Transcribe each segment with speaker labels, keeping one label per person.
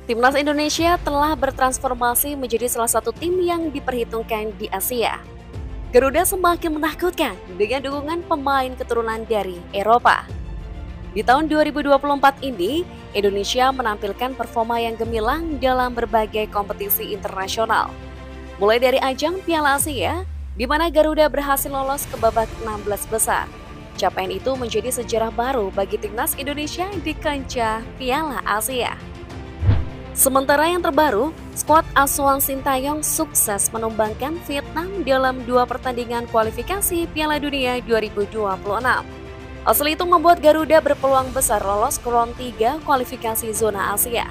Speaker 1: Timnas Indonesia telah bertransformasi menjadi salah satu tim yang diperhitungkan di Asia. Garuda semakin menakutkan dengan dukungan pemain keturunan dari Eropa. Di tahun 2024 ini, Indonesia menampilkan performa yang gemilang dalam berbagai kompetisi internasional. Mulai dari ajang Piala Asia, di mana Garuda berhasil lolos ke babak 16 besar. Capaian itu menjadi sejarah baru bagi timnas Indonesia di kancah Piala Asia. Sementara yang terbaru, skuad asuhan Sintayong sukses menumbangkan Vietnam dalam 2 pertandingan kualifikasi Piala Dunia 2026. Hasil itu membuat Garuda berpeluang besar lolos ke round 3 kualifikasi zona Asia.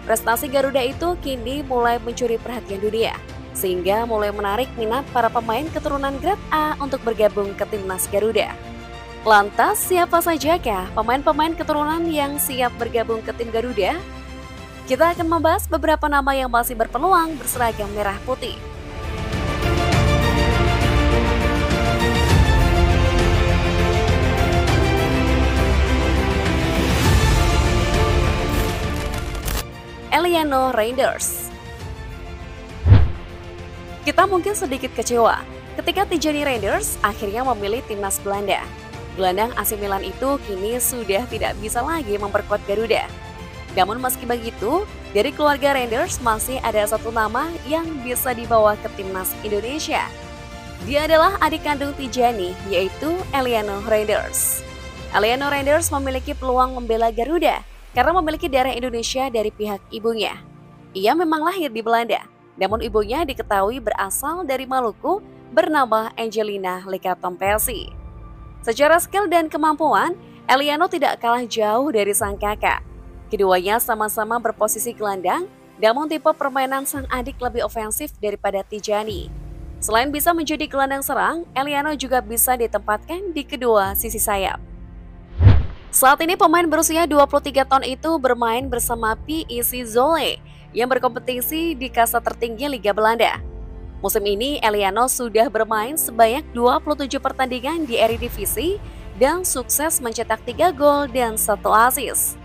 Speaker 1: Prestasi Garuda itu kini mulai mencuri perhatian dunia, sehingga mulai menarik minat para pemain keturunan grade A untuk bergabung ke timnas Garuda. Lantas, siapa sajakah pemain-pemain keturunan yang siap bergabung ke tim Garuda? Kita akan membahas beberapa nama yang masih berpeluang berseragam merah putih. Eliano Reinders. Kita mungkin sedikit kecewa ketika Tijani Reinders akhirnya memilih timnas Belanda. Gelandang AC Milan itu kini sudah tidak bisa lagi memperkuat Garuda. Namun meski begitu, dari keluarga Reinders masih ada satu nama yang bisa dibawa ke timnas Indonesia. Dia adalah adik kandung Tijani, yaitu Eliano Reinders. Eliano Reinders memiliki peluang membela Garuda karena memiliki darah Indonesia dari pihak ibunya. Ia memang lahir di Belanda, namun ibunya diketahui berasal dari Maluku bernama Angelina Lekatompesi. Secara skill dan kemampuan, Eliano tidak kalah jauh dari sang kakak. Keduanya sama-sama berposisi gelandang, namun tipe permainan sang adik lebih ofensif daripada Tijani. Selain bisa menjadi gelandang serang, Eliano juga bisa ditempatkan di kedua sisi sayap. Saat ini pemain berusia 23 tahun itu bermain bersama PEC Zwolle yang berkompetisi di kasta tertinggi Liga Belanda. Musim ini Eliano sudah bermain sebanyak 27 pertandingan di Eredivisie dan sukses mencetak 3 gol dan 1 assist.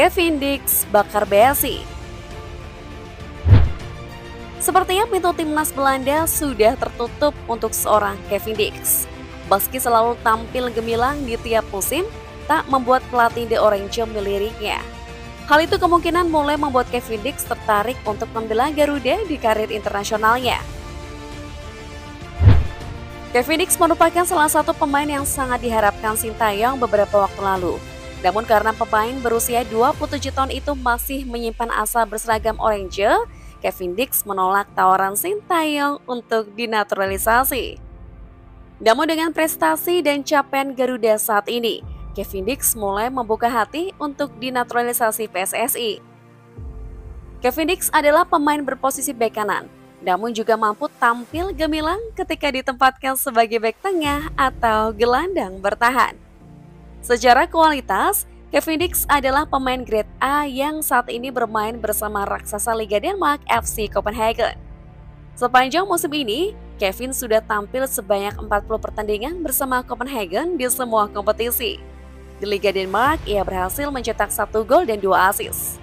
Speaker 1: Kevin Dix bakar BSI. Sepertinya pintu timnas Belanda sudah tertutup untuk seorang Kevin Dix. Meski selalu tampil gemilang di tiap musim, tak membuat pelatih The Orange meliriknya. Hal itu kemungkinan mulai membuat Kevin Dix tertarik untuk membela Garuda di karir internasionalnya. Kevin Dix merupakan salah satu pemain yang sangat diharapkan Sintayong beberapa waktu lalu. Namun karena pemain berusia 27 tahun itu masih menyimpan asa berseragam Orange, Kevin Dix menolak tawaran Sintayong untuk dinaturalisasi. Namun dengan prestasi dan capaian Garuda saat ini, Kevin Dix mulai membuka hati untuk dinaturalisasi PSSI. Kevin Dix adalah pemain berposisi bek kanan, namun juga mampu tampil gemilang ketika ditempatkan sebagai bek tengah atau gelandang bertahan. Secara kualitas, Kevin Dix adalah pemain grade A yang saat ini bermain bersama raksasa Liga Denmark FC Copenhagen. Sepanjang musim ini, Kevin sudah tampil sebanyak 40 pertandingan bersama Copenhagen di semua kompetisi. Di Liga Denmark, ia berhasil mencetak 1 gol dan 2 assist.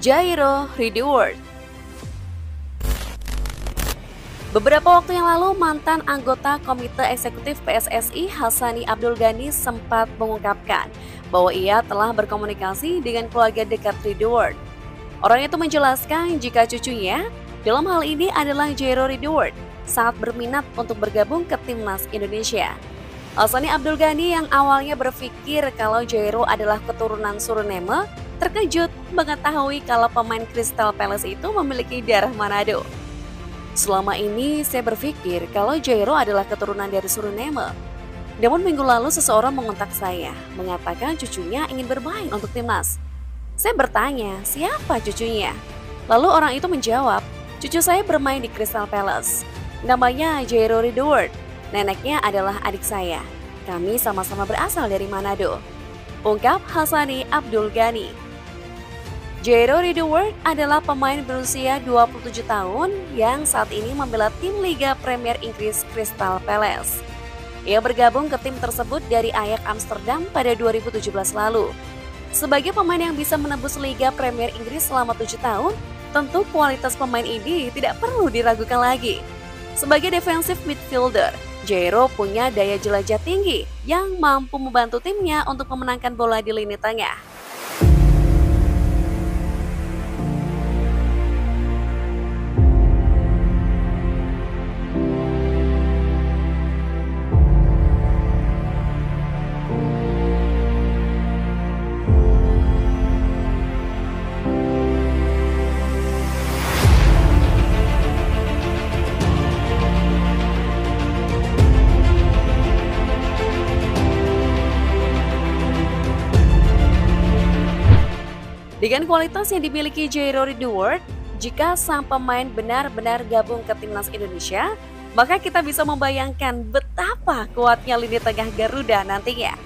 Speaker 1: Jairo Rideward. Beberapa waktu yang lalu, mantan anggota Komite Eksekutif PSSI Hassani Abdul Ghani sempat mengungkapkan bahwa ia telah berkomunikasi dengan keluarga dekat Rideward. Orang itu menjelaskan jika cucunya, dalam hal ini adalah Jairo Rideward, sangat berminat untuk bergabung ke timnas Indonesia. Hassani Abdul Ghani yang awalnya berpikir kalau Jairo adalah keturunan Suriname, terkejut mengetahui kalau pemain Crystal Palace itu memiliki darah Manado. Selama ini saya berpikir kalau Jairo adalah keturunan dari Suriname. Namun minggu lalu seseorang mengontak saya, mengatakan cucunya ingin bermain untuk timnas. Saya bertanya, siapa cucunya? Lalu orang itu menjawab, cucu saya bermain di Crystal Palace. Namanya Jairo Rideward. Neneknya adalah adik saya. Kami sama-sama berasal dari Manado. Ungkap Hassani Abdul Ghani. Jairo Rideward adalah pemain berusia 27 tahun yang saat ini membela tim Liga Premier Inggris Crystal Palace. Ia bergabung ke tim tersebut dari Ajax Amsterdam pada 2017 lalu. Sebagai pemain yang bisa menembus Liga Premier Inggris selama 7 tahun, tentu kualitas pemain ini tidak perlu diragukan lagi. Sebagai defensive midfielder, Jairo punya daya jelajah tinggi yang mampu membantu timnya untuk memenangkan bola di lini tengah. Dengan kualitas yang dimiliki Jairo Rideward, jika sang pemain benar-benar gabung ke timnas Indonesia, maka kita bisa membayangkan betapa kuatnya lini tengah Garuda nantinya.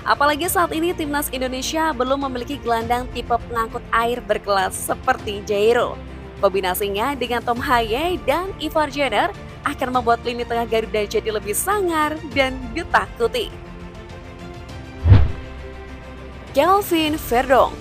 Speaker 1: Apalagi saat ini timnas Indonesia belum memiliki gelandang tipe pengangkut air berkelas seperti Jairo. Kombinasinya dengan Tom Haye dan Ivar Jenner akan membuat lini tengah Garuda jadi lebih sangar dan ditakuti. Kelvin Verdong.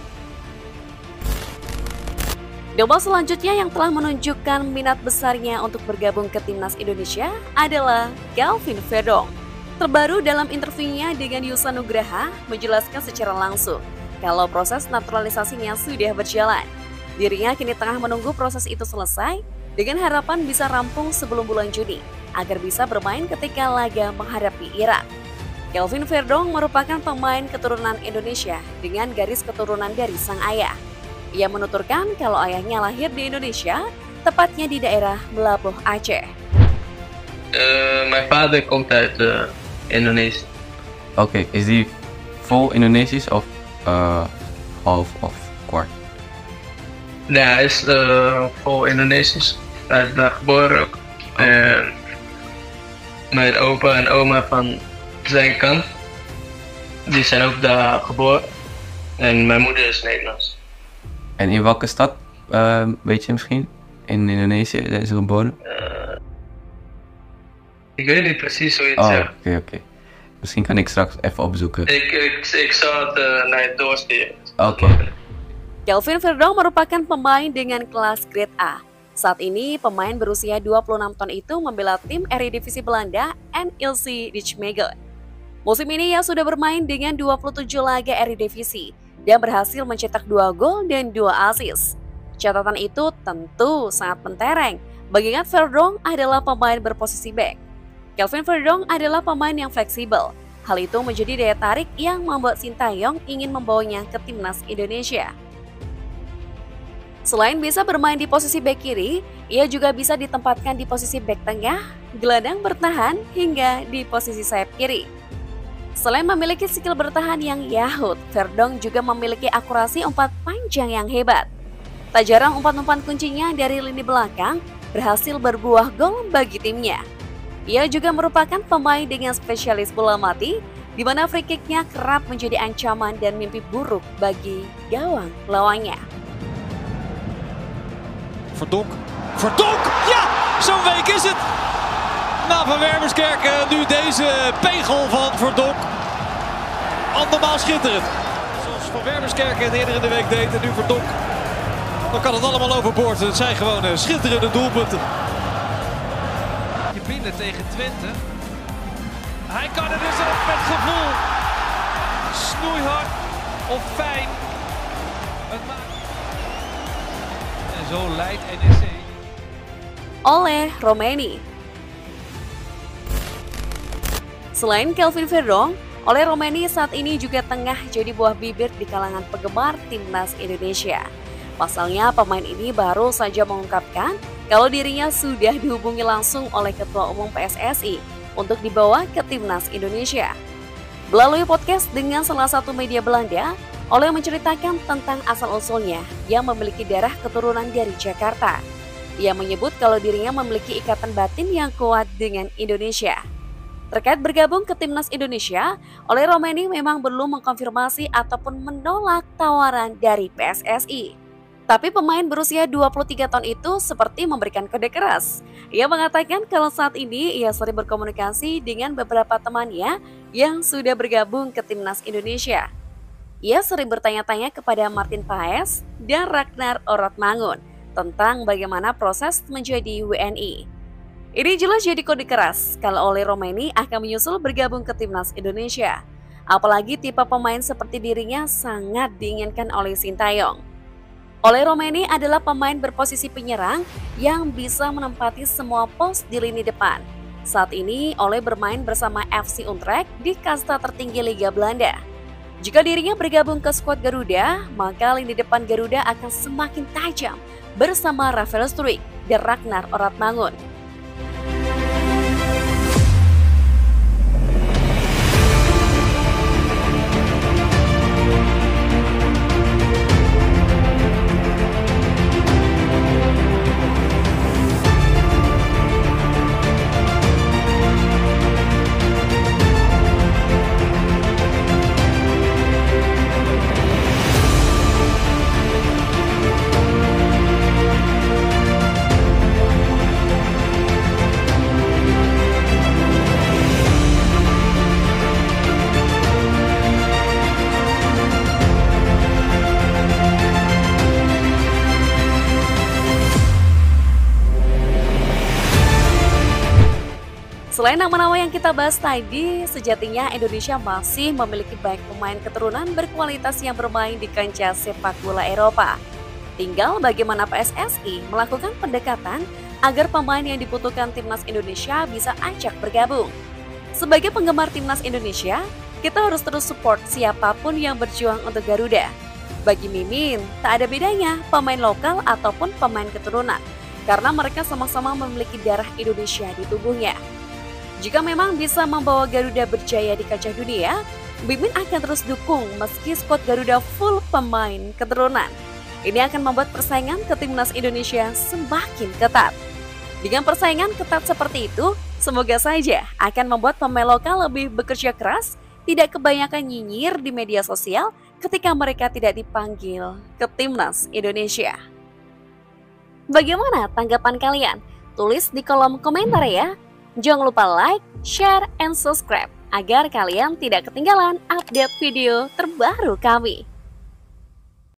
Speaker 1: Nama selanjutnya yang telah menunjukkan minat besarnya untuk bergabung ke timnas Indonesia adalah Kelvin Verdong. Terbaru dalam interviunya dengan Yusa Nugraha menjelaskan secara langsung kalau proses naturalisasinya sudah berjalan. Dirinya kini tengah menunggu proses itu selesai dengan harapan bisa rampung sebelum bulan Juni agar bisa bermain ketika laga menghadapi Irak. Kelvin Verdong merupakan pemain keturunan Indonesia dengan garis keturunan dari sang ayah. Ia menuturkan kalau ayahnya lahir di Indonesia, tepatnya di daerah Melabuh, Aceh.
Speaker 2: Mijn vader komt uit Indonesië.
Speaker 3: Oké, is hij vol Indonesisch of half of kwart?
Speaker 2: Nee, hij is vol Indonesisch. Hij is daar geboren ook. En mijn opa en oma van zijn kant, die zijn ook daar geboren. En mijn moeder is Nederlands.
Speaker 3: En in welke stad, weet je misschien? In Indonesië zijn ze geboren?
Speaker 2: Ik weet niet precies hoe je het zegt.
Speaker 3: Oké. Misschien kan ik straks even opzoeken.
Speaker 2: Ik zal het naar je doorsturen.
Speaker 3: Oké.
Speaker 1: Kelvin Verdong merupakan pemain dengan kelas grade A. Saat ini, pemain berusia 26 tahun itu membela tim Eredivisie Belanda NEC Nijmegen. Musim ini ia sudah bermain dengan 27 laga Eredivisie dan berhasil mencetak 2 gol dan 2 assist. Catatan itu tentu sangat mentereng, mengingat Verdong adalah pemain berposisi back. Kelvin Verdong adalah pemain yang fleksibel. Hal itu menjadi daya tarik yang membuat Sintayong ingin membawanya ke timnas Indonesia. Selain bisa bermain di posisi bek kiri, ia juga bisa ditempatkan di posisi bek tengah, gelandang bertahan, hingga di posisi sayap kiri. Selain memiliki skill bertahan yang yahut, Verdong juga memiliki akurasi umpan panjang yang hebat. Tak jarang umpan-umpan kuncinya dari lini belakang berhasil berbuah gol bagi timnya. Ia juga merupakan pemain dengan spesialis bola mati, di mana free kick-nya kerap menjadi ancaman dan mimpi buruk bagi gawang lawannya.
Speaker 4: Verdonk, ja, zo'n week is het. Na Van Wermerskerken nu deze pegel van Verdonk. Andermaal schitterend. Zoals Van Wermerskerken eerder in de week deed en nu Verdonk. Dan kan het allemaal overboord. Het zijn gewoon schitterende doelpunten. Je binnen tegen Twente. Hij kan het dus ook met gevoel. Snoeihard of fijn. Het maakt... En zo leidt NEC.
Speaker 1: Oleh Romeni. Selain Kelvin Verdong, Oleh Romeni saat ini juga tengah jadi buah bibir di kalangan penggemar timnas Indonesia. Pasalnya pemain ini baru saja mengungkapkan kalau dirinya sudah dihubungi langsung oleh Ketua Umum PSSI untuk dibawa ke timnas Indonesia. Melalui podcast dengan salah satu media Belanda, Oleh menceritakan tentang asal-usulnya yang memiliki darah keturunan dari Jakarta. Ia menyebut kalau dirinya memiliki ikatan batin yang kuat dengan Indonesia. Terkait bergabung ke timnas Indonesia, Oleh Romeni memang belum mengkonfirmasi ataupun menolak tawaran dari PSSI. Tapi pemain berusia 23 tahun itu seperti memberikan kode keras. Ia mengatakan kalau saat ini ia sering berkomunikasi dengan beberapa temannya yang sudah bergabung ke timnas Indonesia. Ia sering bertanya-tanya kepada Martin Paes dan Ragnar Oratmangun tentang bagaimana proses menjadi WNI. Ini jelas jadi kode keras kalau Oleh Romeni akan menyusul bergabung ke timnas Indonesia. Apalagi tipe pemain seperti dirinya sangat diinginkan oleh Sintayong. Oleh Romeni adalah pemain berposisi penyerang yang bisa menempati semua pos di lini depan. Saat ini Oleh bermain bersama FC Utrecht di kasta tertinggi Liga Belanda. Jika dirinya bergabung ke skuad Garuda, maka lini depan Garuda akan semakin tajam bersama Rafael Struijk dan Ragnar Oratmangun. Selain nama-nama yang kita bahas tadi, sejatinya Indonesia masih memiliki banyak pemain keturunan berkualitas yang bermain di kancah sepak bola Eropa. Tinggal bagaimana PSSI melakukan pendekatan agar pemain yang dibutuhkan timnas Indonesia bisa ajak bergabung. Sebagai penggemar timnas Indonesia, kita harus terus support siapapun yang berjuang untuk Garuda. Bagi Mimin, tak ada bedanya pemain lokal ataupun pemain keturunan, karena mereka sama-sama memiliki darah Indonesia di tubuhnya. Jika memang bisa membawa Garuda berjaya di kancah dunia, Mimin akan terus dukung meski skuad Garuda full pemain keturunan. Ini akan membuat persaingan ke timnas Indonesia semakin ketat. Dengan persaingan ketat seperti itu, semoga saja akan membuat pemain lokal lebih bekerja keras, tidak kebanyakan nyinyir di media sosial ketika mereka tidak dipanggil ke timnas Indonesia. Bagaimana tanggapan kalian? Tulis di kolom komentar ya. Jangan lupa like, share, and subscribe agar kalian tidak ketinggalan update video terbaru kami.